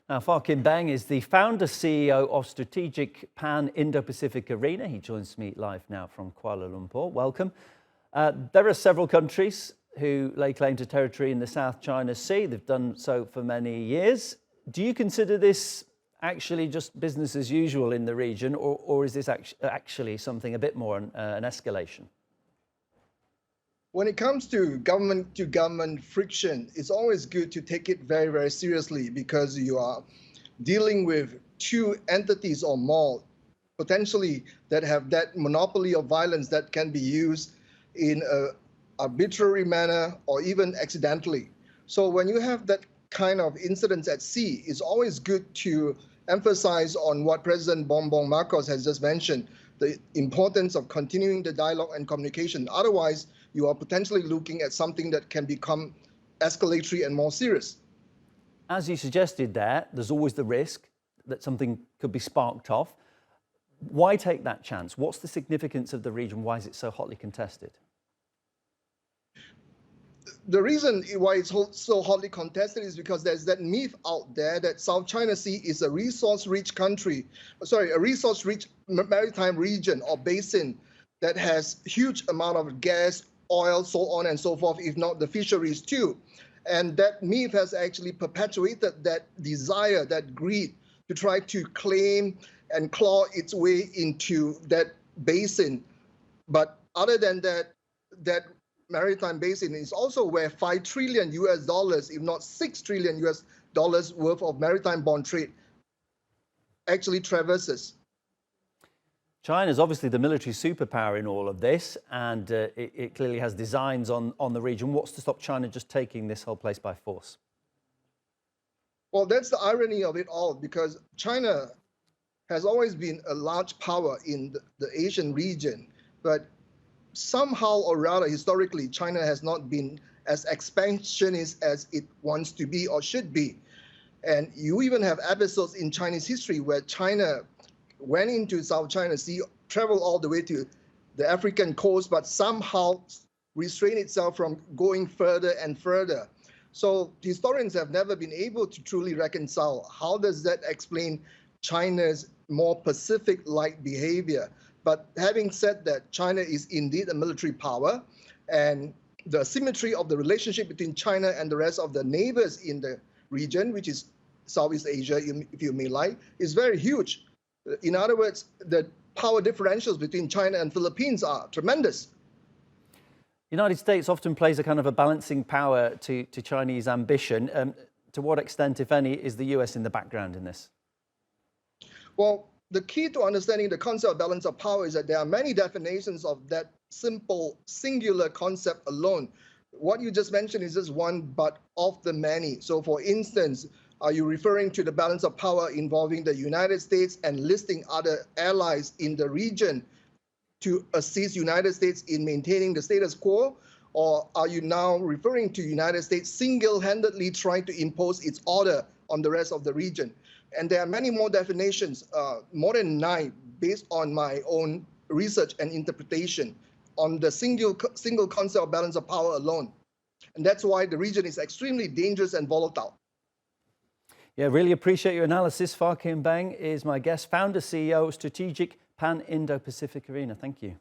Now, Phar Kim Beng is the founder CEO of Strategic Pan Indo-Pacific Arena. He joins me live now from Kuala Lumpur. Welcome. There are several countries who lay claim to territory in the South China Sea. They've done so for many years. Do you consider this actually just business as usual in the region, or is this actually something a bit more an escalation? When it comes to government friction, it's always good to take it very, very seriously because you are dealing with two entities or more potentially that have that monopoly of violence that can be used in an arbitrary manner or even accidentally. So when you have that kind of incidents at sea, it's always good to emphasize on what President Bongbong Marcos has just mentioned, the importance of continuing the dialogue and communication. Otherwise, you are potentially looking at something that can become escalatory and more serious. As you suggested there's always the risk that something could be sparked off. Why take that chance? What's the significance of the region? Why is it so hotly contested? The reason why it's so hotly contested is because there's that myth out there that South China Sea is a resource-rich maritime region or basin that has huge amount of gas, oil, so on and so forth, if not the fisheries too. And that myth has actually perpetuated that desire, that greed to try to claim and claw its way into that basin. But other than that, that maritime basin is also where $5 trillion, if not $6 trillion worth of maritime bond trade actually traverses. China is obviously the military superpower in all of this, and it clearly has designs on the region. What's to stop China just taking this whole place by force? Well, that's the irony of it all, because China has always been a large power in the Asian region, but somehow or rather, historically, China has not been as expansionist as it wants to be or should be. And you even have episodes in Chinese history where China went into South China Sea, traveled all the way to the African coast, but somehow restrained itself from going further and further. So historians have never been able to truly reconcile how does that explain China's more Pacific-like behavior. But having said that, China is indeed a military power, and the symmetry of the relationship between China and the rest of the neighbors in the region, which is Southeast Asia, if you may like, is very huge. In other words, the power differentials between China and Philippines are tremendous. The United States often plays a kind of a balancing power to Chinese ambition. To what extent, if any, is the US in the background in this? Well, the key to understanding the concept of balance of power is that there are many definitions of that simple, singular concept alone. What you just mentioned is just one, but of the many. So for instance, are you referring to the balance of power involving the United States and listing other allies in the region to assist United States in maintaining the status quo? Or are you now referring to United States single-handedly trying to impose its order on the rest of the region? And there are many more definitions, more than 9, based on my own research and interpretation on the single concept of balance of power alone. And that's why the region is extremely dangerous and volatile. Yeah, really appreciate your analysis. Phar Kim Beng is my guest, founder, CEO, Strategic Pan Indo-Pacific Arena. Thank you.